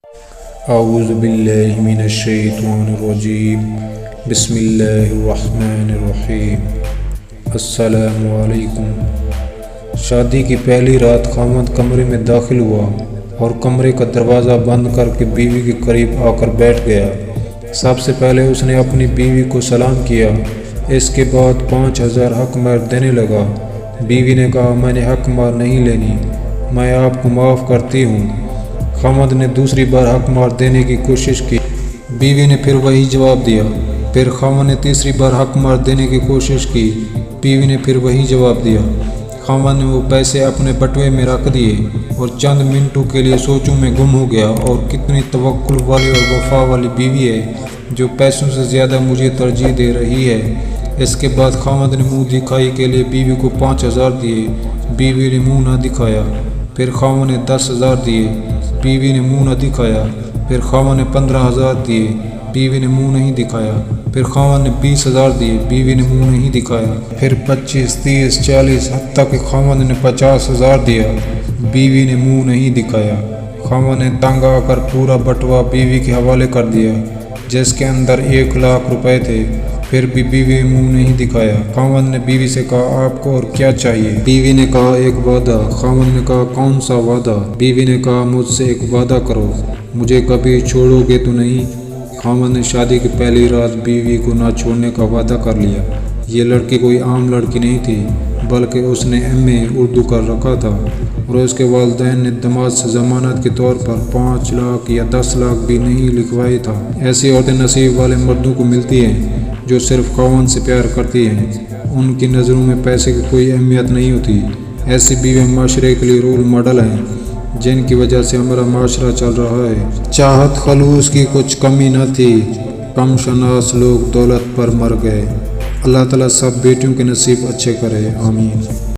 اعوذ باللہ من الشیطان الرجیم بسم اللہ الرحمن الرحیم۔ السلام علیکم۔ شادی کی پہلی رات خاوند کمرے میں داخل ہوا اور کمرے کا دروازہ بند کر کے بیوی کے قریب آ کر بیٹھ گیا۔ سب سے پہلے اس نے اپنی بیوی کو سلام کیا، اس کے بعد 5000 حق مہر دینے لگا۔ بیوی نے کہا، میں نے حق مہر نہیں لینی، میں آپ کو معاف کرتی ہوں۔ خاوند نے دوسری بار حق مہر دینے کی کوشش کی، بیوی نے پھر وہی جواب دیا۔ پھر خاوند نے تیسری بار حق مہر دینے کی کوشش کی، بیوی نے پھر وہی جواب دیا۔ خاوند نے وہ پیسے اپنے بٹوے میں رکھ دیے اور چند منٹوں کے لیے سوچوں میں گم ہو گیا۔ اور کتنی توکل والی اور وفا والی بیوی ہے جو پیسوں سے زیادہ مجھے ترجیح دے رہی ہے۔ اس کے بعد خاوند نے منہ دکھائی کے لیے بیوی کو 5000 دیے، بیوی نے منہ نہ دکھایا۔ پھر خاوند نے 10000 دیے، بیوی نے منہ نہ دکھایا۔ پھر خاوند نے 15000 دیے، بیوی نے منہ نہیں دکھایا۔ پھر خاوند نے 20000 دیے، بیوی نے منہ نہیں دکھایا۔ پھر 25، 30، 40، حتیٰ کہ خاوند نے 50000 دیا، بیوی نے منہ نہیں دکھایا۔ خاوند نے تنگ آ کر پورا بٹوا بیوی کے حوالے کر دیا جس کے اندر 1,00,000 روپے تھے، پھر بھی بیوی نے منہ نہیں دکھایا۔ خاوند نے بیوی سے کہا، آپ کو اور کیا چاہیے؟ بیوی نے کہا، ایک وعدہ۔ خاوند نے کہا، کون سا وعدہ؟ بیوی نے کہا، مجھ سے ایک وعدہ کرو، مجھے کبھی چھوڑو گے تو نہیں؟ خاوند نے شادی کی پہلی رات بیوی کو نہ چھوڑنے کا وعدہ کر لیا۔ یہ لڑکی کوئی عام لڑکی نہیں تھی، بلکہ اس نے MA اردو کر رکھا تھا اور اس کے والدین نے داماد سے ضمانت کے طور پر 5 لاکھ یا 10 لاکھ بھی نہیں لکھوایا تھا۔ ایسی عورتیں نصیب والے مردوں کو ملتی ہیں جو صرف خاوند سے پیار کرتی ہیں، ان کی نظروں میں پیسے کی کوئی اہمیت نہیں ہوتی۔ ایسی بیویاں معاشرے کے لیے رول ماڈل ہیں جن کی وجہ سے ہمارا معاشرہ چل رہا ہے۔ چاہت خلوص کی کچھ کمی نہ تھی، کم شناس لوگ دولت پر مر گئے۔ اللہ تعالیٰ سب بیٹیوں کے نصیب اچھے کرے، آمین۔